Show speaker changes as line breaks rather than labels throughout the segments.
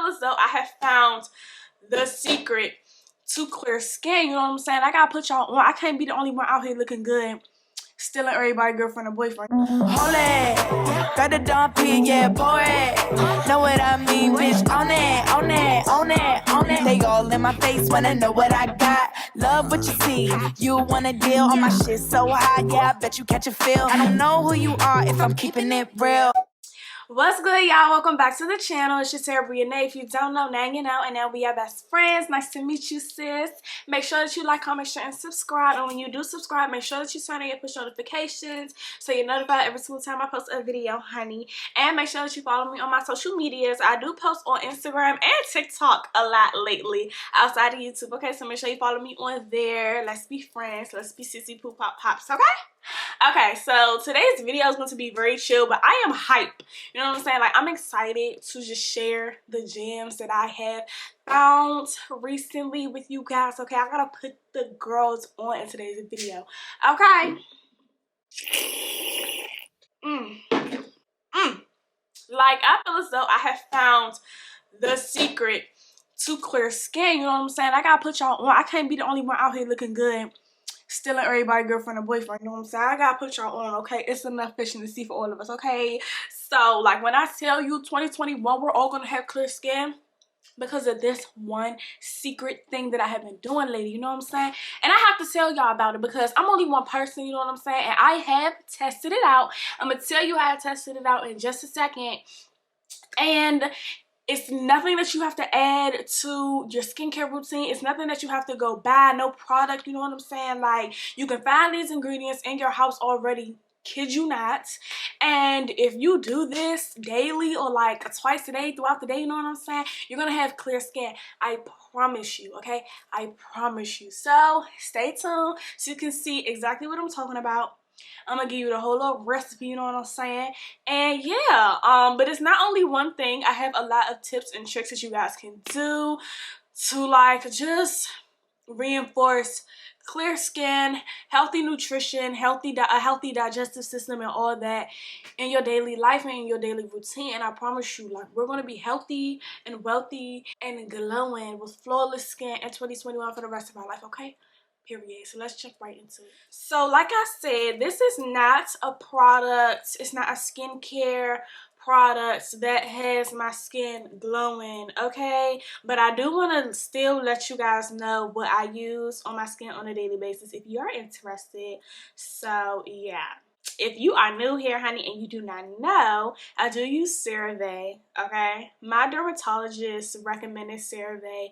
feel as though I have found the secret to clear skin. You know what I'm saying? I gotta put y'all on. I can't be the only one out here looking good, stealing everybody's girlfriend or boyfriend.
Hold it, got the dumpy, yeah, boy. Know what I mean, bitch? On it, on it, on it, on it. They all in my face wanna know what I got. Love what you see. You wanna deal on my shit so high, yeah. I bet you catch a feel. I don't know who you are if I'm keeping it real.
What's good, y'all? Welcome back to the channel. It's Jaterra Bria'Na. If you don't know, now you know, and now we are best friends. Nice to meet you, sis. Make sure that you like, comment, share, and subscribe. And when you do subscribe, make sure that you turn on your push notifications so you're notified every single time I post a video, honey. And make sure that you follow me on my social medias. I do post on Instagram and TikTok a lot lately outside of YouTube. Okay, so make sure you follow me on there. Let's be friends. Let's be sissy poo pop pops. Okay. Okay, so today's video is going to be very chill, but I am hype. You know what I'm saying? Like, I'm excited to just share the gems that I have found recently with you guys. Okay, I gotta put the girls on in today's video. Okay. Like, I feel as though I have found the secret to clear skin. You know what I'm saying? I gotta put y'all on. I can't be the only one out here looking good, stealing everybody's girlfriend or boyfriend. You know what I'm saying? I gotta put y'all on, okay? It's enough fish in the sea for all of us, okay? So, like, when I tell you 2021, we're all gonna have clear skin because of this one secret thing that I have been doing lately. You know what I'm saying? And I have to tell y'all about it because I'm only one person, you know what I'm saying? And I have tested it out. I'm gonna tell you how I tested it out in just a second. And it's nothing that you have to add to your skincare routine. It's nothing that you have to go buy. No product, you know what I'm saying? Like, you can find these ingredients in your house already. Kid you not. And if you do this daily or like twice a day throughout the day, you know what I'm saying? You're going to have clear skin. I promise you, okay? I promise you. So, stay tuned so you can see exactly what I'm talking about. I'm gonna give you the whole little recipe, you know what I'm saying? And yeah, but it's not only one thing. I have a lot of tips and tricks that you guys can do to like just reinforce clear skin, healthy nutrition, a healthy digestive system, and all that in your daily life and in your daily routine. And I promise you, like, we're gonna be healthy and wealthy and glowing with flawless skin in 2021 for the rest of our life, okay? Period. So let's jump right into it. So like I said, this is not a product. It's not a skincare product that has my skin glowing, okay? But I do want to still let you guys know what I use on my skin on a daily basis if you're interested. So yeah. If you are new here, honey, and you do not know, I do use CeraVe, okay? My dermatologist recommended CeraVe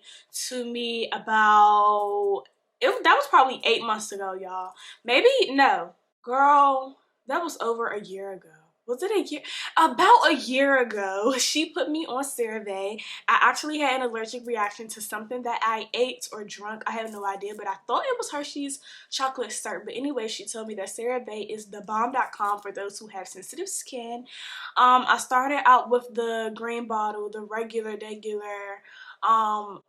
to me about... that was probably 8 months ago, y'all. Maybe, no. Girl, that was over a year ago. Was it a year? About a year ago, she put me on CeraVe. I actually had an allergic reaction to something that I ate or drank. I have no idea, but I thought it was Hershey's chocolate syrup. But anyway, she told me that CeraVe is the bomb.com for those who have sensitive skin. I started out with the green bottle, the regular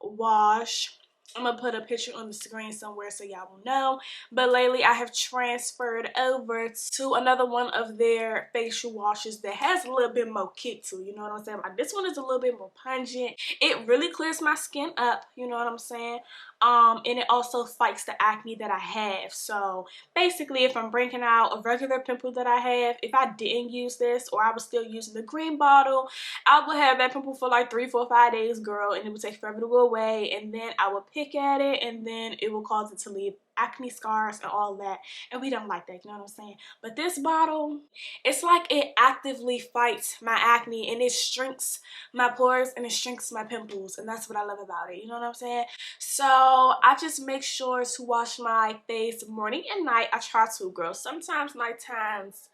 wash. I'm going to put a picture on the screen somewhere so y'all will know. But lately I have transferred over to another one of their facial washes that has a little bit more kick to it. You know what I'm saying? Like, this one is a little bit more pungent. It really clears my skin up. You know what I'm saying? And it also fights the acne that I have. So basically, if I'm breaking out a regular pimple that I have, if I didn't use this or I was still using the green bottle, I would have that pimple for like 3, 4, 5 days, girl, and it would take forever to go away. And then I would pick at it, and then it will cause it to leave acne scars and all that, and we don't like that, you know what I'm saying? But this bottle, it's like it actively fights my acne, and it shrinks my pores and it shrinks my pimples, and that's what I love about it, you know what I'm saying? So I just make sure to wash my face morning and night. I try to, girl. Sometimes night times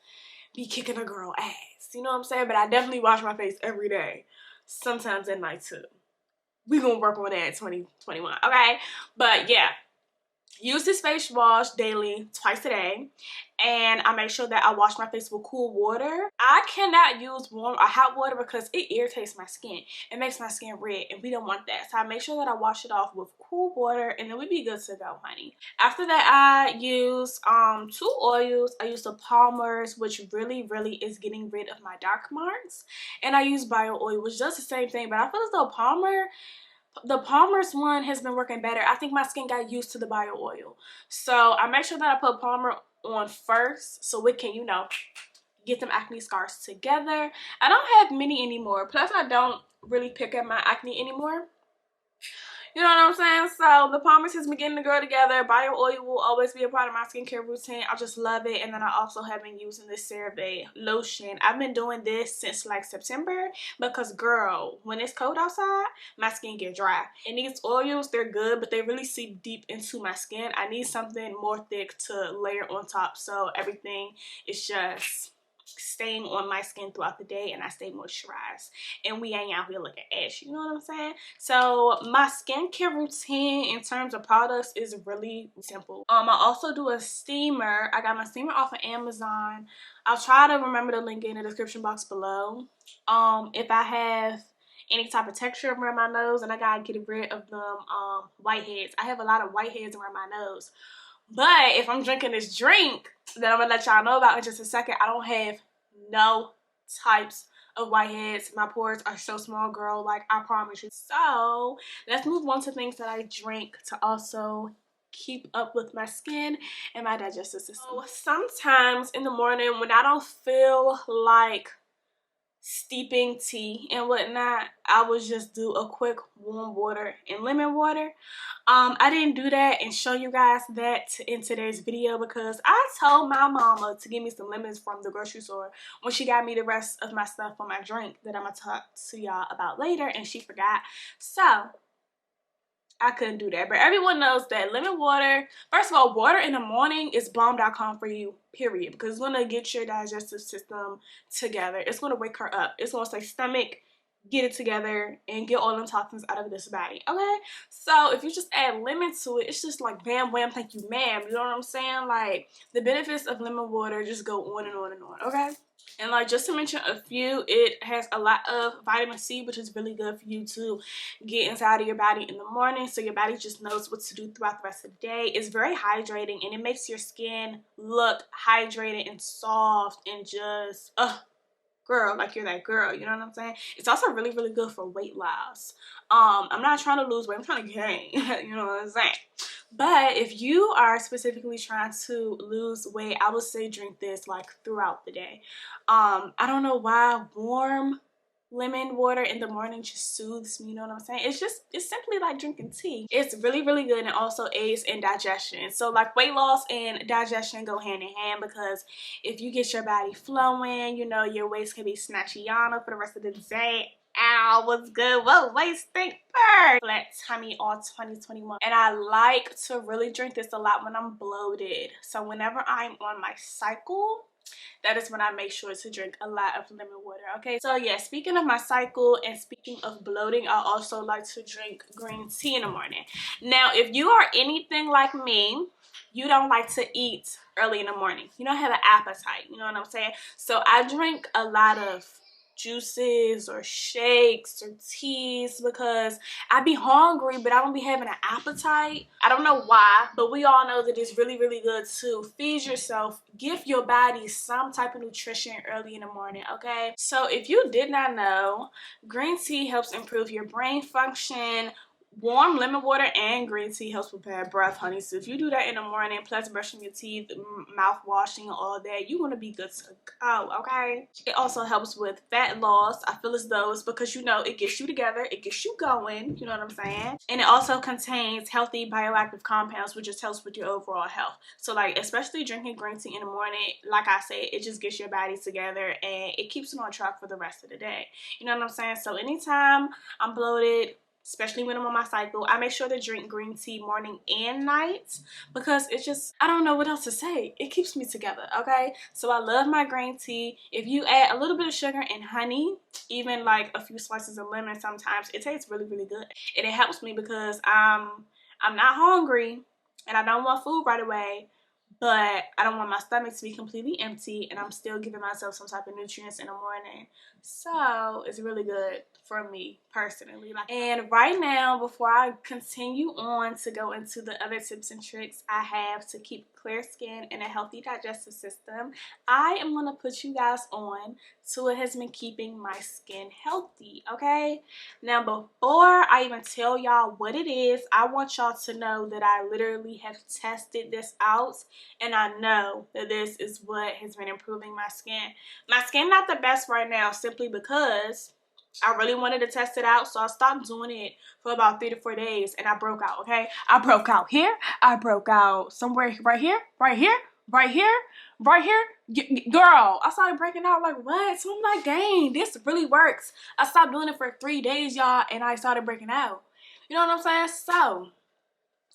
be kicking a girl ass, you know what I'm saying? But I definitely wash my face every day, sometimes at night too. We gonna work on that in 2021, okay? But yeah, use this face wash daily, twice a day, and I make sure that I wash my face with cool water. I cannot use warm or hot water because it irritates my skin. It makes my skin red, and we don't want that. So I make sure that I wash it off with cool water, and then we be good to go, honey. After that, I use 2 oils. I use the Palmer's, which really is getting rid of my dark marks, and I use bio oil, which does the same thing, but I feel as though the Palmer's one has been working better. I think my skin got used to the bio oil. So I make sure that I put Palmer on first so it can, you know, get them acne scars together. I don't have many anymore. Plus, I don't really pick up my acne anymore. You know what I'm saying? So the Palmer's has been getting the girl together. Bio oil will always be a part of my skincare routine. I just love it. And then I also have been using this CeraVe lotion. I've been doing this since like September because, girl, when it's cold outside, my skin get dry. And these oils, they're good, but they really seep deep into my skin. I need something more thick to layer on top so everything is just staying on my skin throughout the day and I stay moisturized and we ain't out here looking ashy, you know what I'm saying? So my skincare routine in terms of products is really simple. I also do a steamer. I got my steamer off of Amazon. I'll try to remember the link in the description box below. If I have any type of texture around my nose and I gotta get rid of them whiteheads. I have a lot of whiteheads around my nose. But if I'm drinking this drink that I'm going to let y'all know about in just a second, I don't have no types of whiteheads. My pores are so small, girl. Like, I promise you. So, let's move on to things that I drink to also keep up with my skin and my digestive system. So, sometimes in the morning when I don't feel like steeping tea and whatnot, I would just do a quick warm water and lemon water. I didn't do that and show you guys that in today's video because I told my mama to give me some lemons from the grocery store when she got me the rest of my stuff for my drink that I'm gonna talk to y'all about later, and she forgot. So I couldn't do that. But everyone knows that lemon water, first of all, water in the morning is bomb.com for you, period. Because it's going to get your digestive system together. It's going to wake her up. It's going to say, stomach, get it together and get all them toxins out of this body, okay? So if you just add lemon to it, it's just like bam, wham, thank you, ma'am. You know what I'm saying? Like, the benefits of lemon water just go on and on and on, okay? And like, just to mention a few, it has a lot of vitamin C, which is really good for you to get inside of your body in the morning so your body just knows what to do throughout the rest of the day. It's very hydrating and it makes your skin look hydrated and soft and just, girl, like you're that girl, you know what I'm saying? It's also really good for weight loss. I'm not trying to lose weight, I'm trying to gain, you know what I'm saying? But if you are specifically trying to lose weight, I would say drink this like throughout the day. I don't know why warm lemon water in the morning just soothes me, you know what I'm saying? It's simply like drinking tea. It's really good and also aids in digestion. So like weight loss and digestion go hand in hand because if you get your body flowing, you know, your waist can be snatchiana for the rest of the day. Ow, what's good? Whoa, waist stink bird. Flat tummy all 2021. And I like to really drink this a lot when I'm bloated. So whenever I'm on my cycle, that is when I make sure to drink a lot of lemon water, okay? So yeah, speaking of my cycle and speaking of bloating, I also like to drink green tea in the morning. Now, if you are anything like me, you don't like to eat early in the morning. You don't have an appetite, you know what I'm saying? So I drink a lot of juices or shakes or teas because I be hungry but I don't be having an appetite. I don't know why, but we all know that it's really good to feed yourself, give your body some type of nutrition early in the morning, okay? So if you did not know, green tea helps improve your brain function. Warm lemon water and green tea helps with bad breath, honey. So if you do that in the morning, plus brushing your teeth, mouth washing, all that, you're going to be good to go, okay? It also helps with fat loss. I feel as though it's because, you know, it gets you together, it gets you going, you know what I'm saying? And it also contains healthy bioactive compounds, which just helps with your overall health. So, like, especially drinking green tea in the morning, like I said, it just gets your body together and it keeps it on track for the rest of the day. You know what I'm saying? So anytime I'm bloated, especially when I'm on my cycle, I make sure to drink green tea morning and night because it's just, I don't know what else to say. It keeps me together, okay? So I love my green tea. If you add a little bit of sugar and honey, even like a few slices of lemon sometimes, it tastes really good. And it helps me because I'm not hungry and I don't want food right away, but I don't want my stomach to be completely empty, and I'm still giving myself some type of nutrients in the morning. So it's really good for me personally. And right now, before I continue on to go into the other tips and tricks I have to keep clear skin and a healthy digestive system, I am going to put you guys on to what has been keeping my skin healthy, okay? Now, before I even tell y'all what it is, I want y'all to know that I literally have tested this out, and I know that this is what has been improving my skin. My skin not the best right now simply because I really wanted to test it out, so I stopped doing it for about 3 to 4 days, and I broke out, okay? I broke out here. I broke out somewhere right here, right here, right here, right here. Girl, I started breaking out like, what? So I'm like, dang, this really works. I stopped doing it for 3 days, y'all, and I started breaking out. You know what I'm saying? So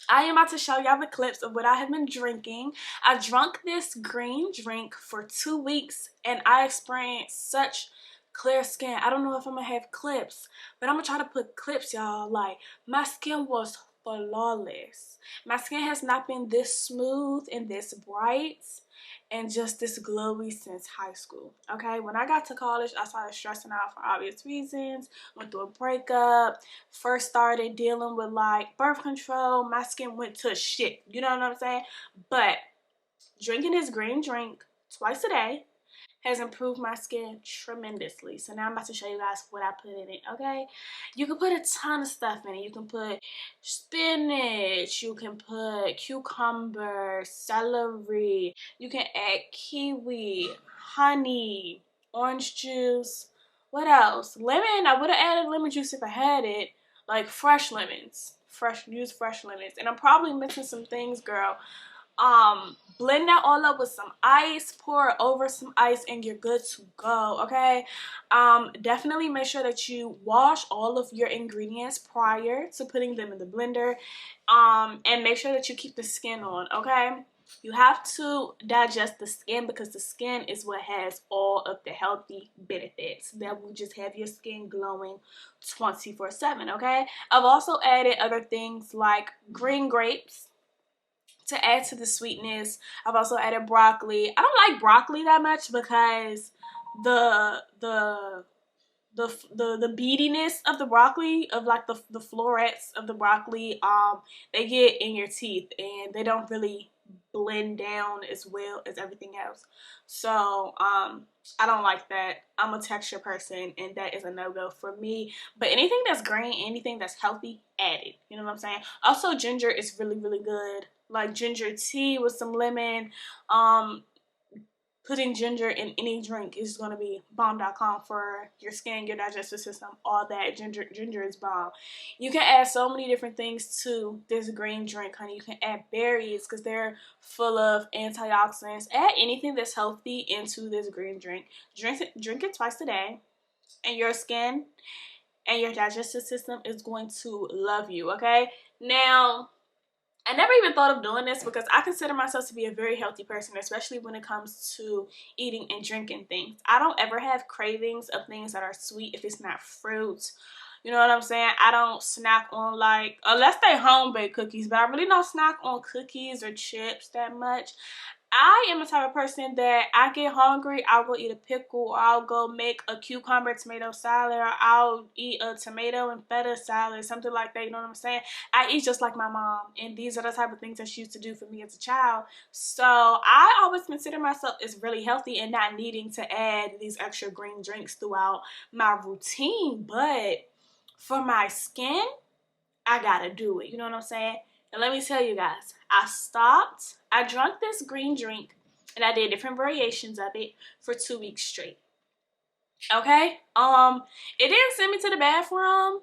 I am about to show y'all the clips of what I have been drinking. I drank this green drink for 2 weeks, and I experienced such clear skin. I don't know if I'm gonna have clips, but I'm gonna try to put clips, y'all. Like, my skin was flawless. My skin has not been this smooth and this bright and just this glowy since high school, okay? When I got to college, I started stressing out for obvious reasons. Went through a breakup, first started dealing with like birth control. My skin went to shit, you know what I'm saying? But drinking this green drink twice a day has improved my skin tremendously. So now I'm about to show you guys what I put in it, okay? You can put a ton of stuff in it. You can put spinach, you can put cucumber, celery, you can add kiwi, honey, orange juice. What else? Lemon. I would have added lemon juice if I had it. Like fresh lemons. Use fresh lemons. And I'm probably missing some things, girl. Blend that all up with some ice, pour over some ice, and you're good to go, okay? Definitely make sure that you wash all of your ingredients prior to putting them in the blender, and make sure that you keep the skin on, okay? You have to digest the skin because the skin is what has all of the healthy benefits that will just have your skin glowing 24/7, okay? I've also added other things like green grapes to add to the sweetness. I've also added broccoli. I don't like broccoli that much because the beadiness of the broccoli, of like the florets of the broccoli, they get in your teeth and they don't really blend down as well as everything else. So I don't like that. I'm a texture person, and that is a no-go for me. But anything that's green, anything that's healthy, add it. You know what I'm saying? Also, ginger is really, really good. Like ginger tea with some lemon. Putting ginger in any drink is going to be bomb.com for your skin, your digestive system, all that. Ginger is bomb. You can add so many different things to this green drink, honey. You can add berries because they're full of antioxidants. Add anything that's healthy into this green drink. Drink it twice a day, and your skin and your digestive system is going to love you, okay? Now, I never even thought of doing this because I consider myself to be a very healthy person, especially when it comes to eating and drinking things. I don't ever have cravings of things that are sweet if it's not fruit. You know what I'm saying? I don't snack on, like, unless they home-baked cookies, but I really don't snack on cookies or chips that much. I am the type of person that I get hungry, I'll go eat a pickle, or I'll go make a cucumber tomato salad, or I'll eat a tomato and feta salad, something like that, you know what I'm saying? I eat just like my mom, and these are the type of things that she used to do for me as a child. So I always consider myself as really healthy and not needing to add these extra green drinks throughout my routine, but for my skin, I gotta do it, you know what I'm saying? And let me tell you guys, I drank this green drink, and I did different variations of it for 2 weeks straight. Okay? It didn't send me to the bathroom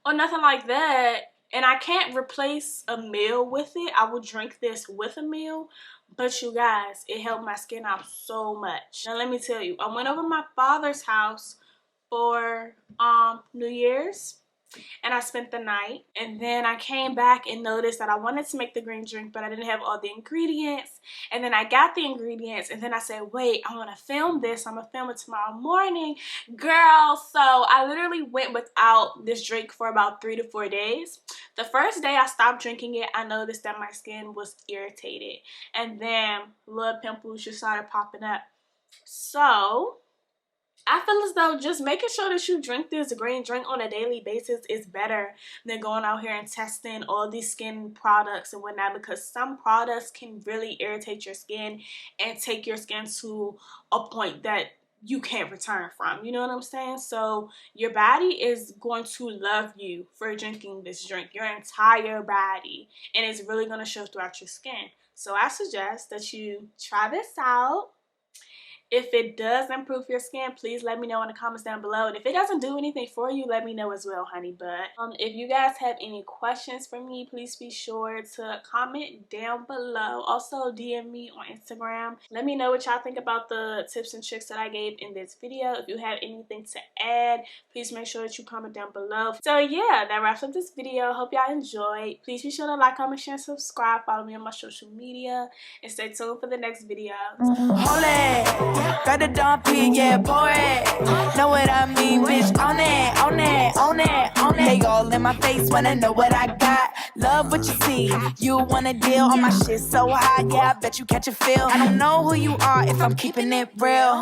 or nothing like that, and I can't replace a meal with it. I will drink this with a meal, but you guys, it helped my skin out so much. Now let me tell you, I went over to my father's house for New Year's. and I spent the night. And then I came back and noticed that I wanted to make the green drink, but I didn't have all the ingredients. And then I got the ingredients, and then I said, wait, I want to film this. I'm going to film it tomorrow morning. Girl, so I literally went without this drink for about 3 to 4 days. The first day I stopped drinking it, I noticed that my skin was irritated. And then little pimples just started popping up. So I feel as though just making sure that you drink this green drink on a daily basis is better than going out here and testing all these skin products and whatnot, because some products can really irritate your skin and take your skin to a point that you can't return from. You know what I'm saying? So your body is going to love you for drinking this drink, your entire body, and it's really going to show throughout your skin. So I suggest that you try this out. If it does improve your skin, please let me know in the comments down below. And if it doesn't do anything for you, let me know as well, honey. But if you guys have any questions for me, please be sure to comment down below. Also, DM me on Instagram. Let me know what y'all think about the tips and tricks that I gave in this video. If you have anything to add, please make sure that you comment down below. So yeah, that wraps up this video. Hope y'all enjoyed. Please be sure to like, comment, share, and subscribe. Follow me on my social media. And stay tuned for the next video.
Hold it. Got the dumpy, yeah, pour it. Know what I mean, bitch, on it, on it, on it, on it. They all in my face, wanna know what I got. Love what you see, you wanna deal on my shit so high, yeah, I bet you catch a feel. I don't know who you are if I'm keeping it real.